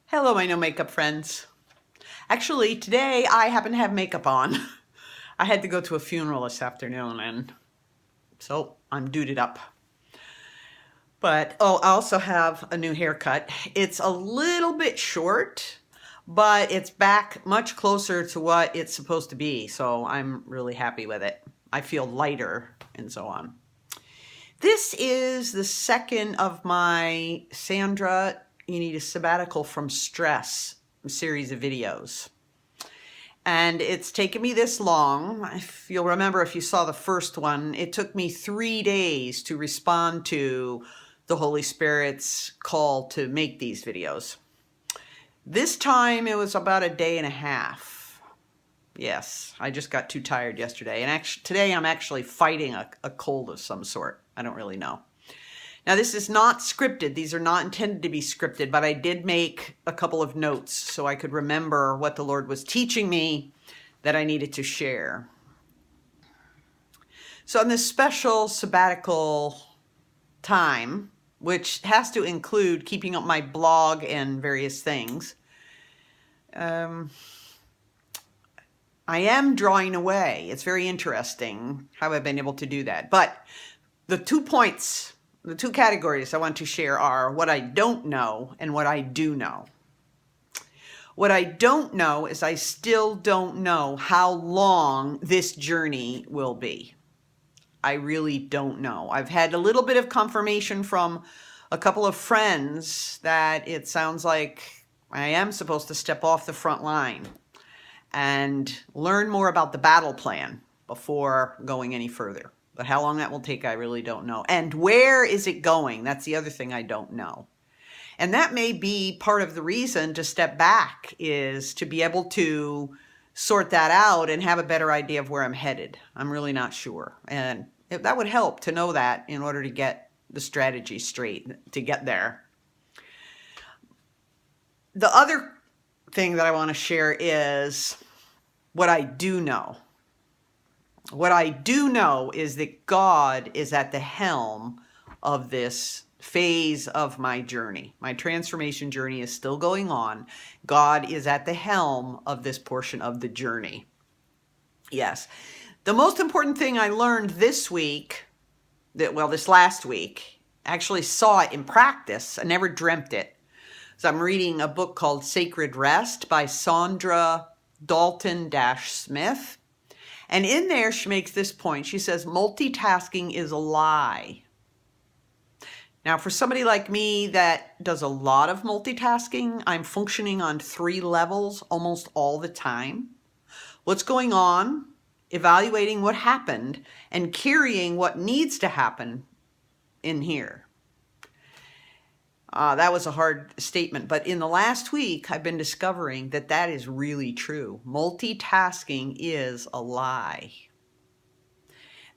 Hello, my no makeup friends. Actually, today I happen to have makeup on. I had to go to a funeral this afternoon, and so I'm duded up. But, I also have a new haircut. It's a little bit short, but it's back much closer to what it's supposed to be, so I'm really happy with it. I feel lighter and so on. This is the second of my Sandra, You Need a Sabbatical from Stress series of videos. And it's taken me this long. If you'll remember, if you saw the first one, it took me 3 days to respond to the Holy Spirit's call to make these videos. This time it was about a day and a half. Yes, I just got too tired yesterday. And actually, today I'm actually fighting a cold of some sort. I don't really know. Now, this is not scripted. These are not intended to be scripted, but I did make a couple of notes so I could remember what the Lord was teaching me that I needed to share. So in this special sabbatical time, which has to include keeping up my blog and various things, I am drawing away. It's very interesting how I've been able to do that. But the 2 points, the 2 categories I want to share are what I don't know and what I do know. What I don't know is I still don't know how long this journey will be. I really don't know. I've had a little bit of confirmation from a couple of friends that it sounds like I am supposed to step off the front line and learn more about the battle plan before going any further. But how long that will take, I really don't know. And where is it going? That's the other thing I don't know. And that may be part of the reason to step back, is to be able to sort that out and have a better idea of where I'm headed. I'm really not sure. And that would help to know that in order to get the strategy straight to get there. The other thing that I want to share is what I do know. What I do know is that God is at the helm of this phase of my journey. My transformation journey is still going on. God is at the helm of this portion of the journey. Yes. The most important thing I learned this week, this last week, actually saw it in practice. I never dreamt it. So I'm reading a book called Sacred Rest by Sandra Dalton-Smith. And in there, she makes this point. She says, multitasking is a lie. Now, for somebody like me that does a lot of multitasking, I'm functioning on 3 levels almost all the time. What's going on, evaluating what happened, and carrying what needs to happen in here. That was a hard statement, but in the last week, I've been discovering that that is really true. Multitasking is a lie.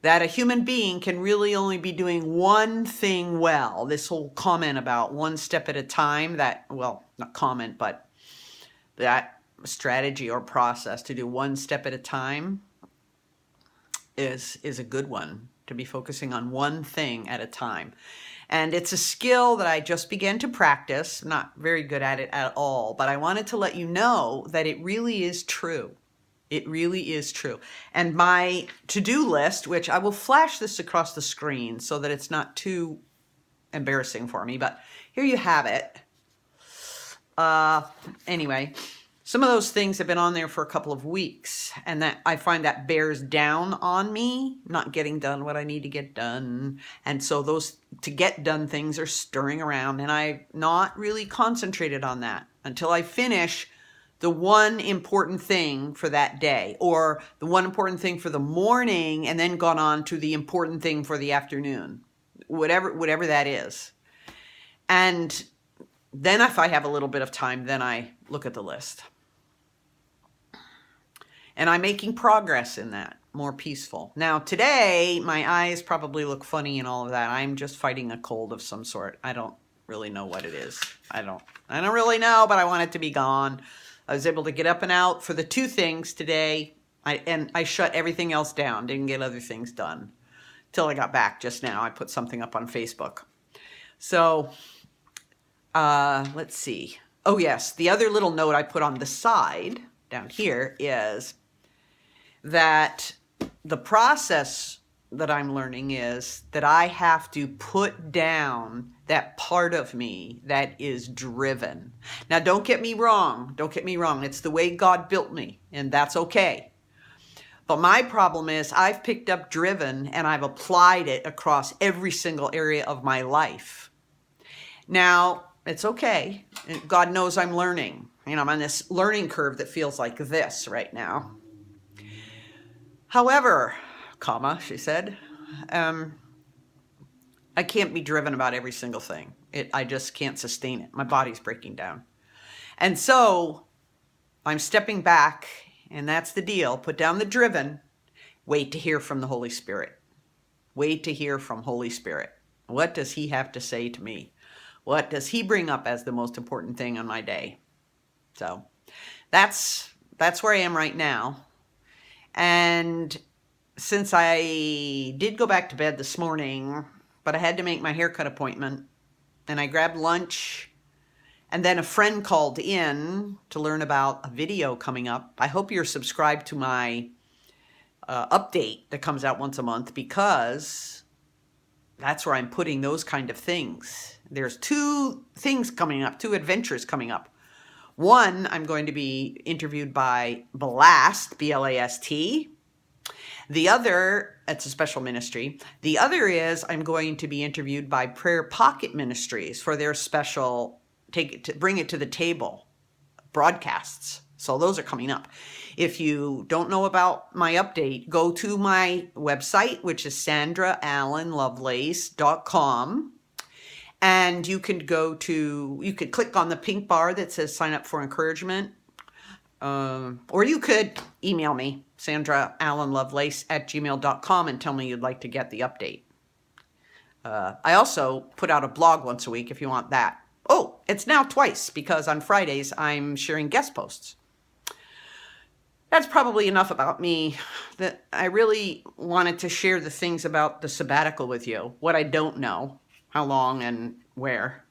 That a human being can really only be doing one thing well. This whole comment about one step at a time, not comment, but that strategy or process to do one step at a time is a good one, to be focusing on one thing at a time. And it's a skill that I just began to practice. I'm not very good at it at all, but I wanted to let you know that it really is true. It really is true. And my to-do list, which I will flash this across the screen so that it's not too embarrassing for me, but here you have it. Anyway, some of those things have been on there for a couple of weeks, and that I find that bears down on me, not getting done what I need to get done. And so those to get done things are stirring around, and I've not really concentrated on that until I finish the one important thing for that day, or the one important thing for the morning, and then gone on to the important thing for the afternoon, whatever that is. And then if I have a little bit of time, then I look at the list. And I'm making progress in that, more peaceful. Now today, my eyes probably look funny and all of that. I'm just fighting a cold of some sort. I don't really know what it is. I don't really know, but I want it to be gone. I was able to get up and out for the 2 things today, and I shut everything else down, didn't get other things done till I got back just now. I put something up on Facebook. So let's see. Oh yes, the other little note I put on the side down here is that the process that I'm learning is that I have to put down that part of me that is driven. Now, don't get me wrong. Don't get me wrong. It's the way God built me, and that's okay. But my problem is I've picked up driven and I've applied it across every single area of my life. Now, it's okay. God knows I'm learning. You know, I'm on this learning curve that feels like this right now. However, she said, I can't be driven about every single thing. I just can't sustain it. My body's breaking down. And so I'm stepping back, and that's the deal. Put down the driven, wait to hear from the Holy Spirit. Wait to hear from Holy Spirit. What does he have to say to me? What does he bring up as the most important thing on my day? So that's where I am right now. And since I did go back to bed this morning, but I had to make my haircut appointment, and I grabbed lunch, and then a friend called in to learn about a video coming up. I hope you're subscribed to my update that comes out once a month, because that's where I'm putting those kind of things. There's two things coming up, two adventures coming up. One, I'm going to be interviewed by Blast, B-L-A-S-T. The other, it's a special ministry. The other is I'm going to be interviewed by Prayer Pocket Ministries for their special bring it to the table broadcasts. So those are coming up. If you don't know about my update, go to my website, which is sandraallenlovelace.com. And you can you could click on the pink bar that says sign up for encouragement. Or you could email me, sandraallenlovelace@gmail.com, and tell me you'd like to get the update. I also put out a blog once a week if you want that. Oh, it's now twice, because on Fridays I'm sharing guest posts. That's probably enough about me. That I really wanted to share the things about the sabbatical with you. What I don't know, how long and where,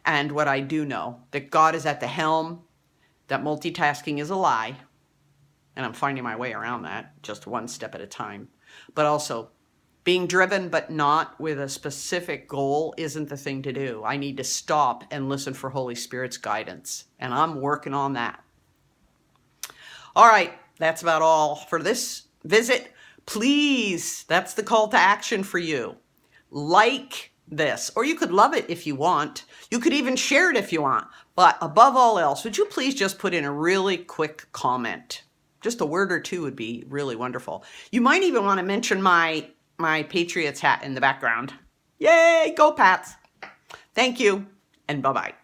and what I do know, that God is at the helm, that multitasking is a lie, and I'm finding my way around that, just one step at a time. But also, being driven but not with a specific goal isn't the thing to do. I need to stop and listen for Holy Spirit's guidance, and I'm working on that. All right, that's about all for this visit. Please, that's the call to action for you. Like this, or you could love it if you want. You could even share it if you want. But above all else, would you please just put in a really quick comment? Just a word or two would be really wonderful. You might even want to mention my Patriots hat in the background. Yay, go Pats. Thank you, and bye-bye.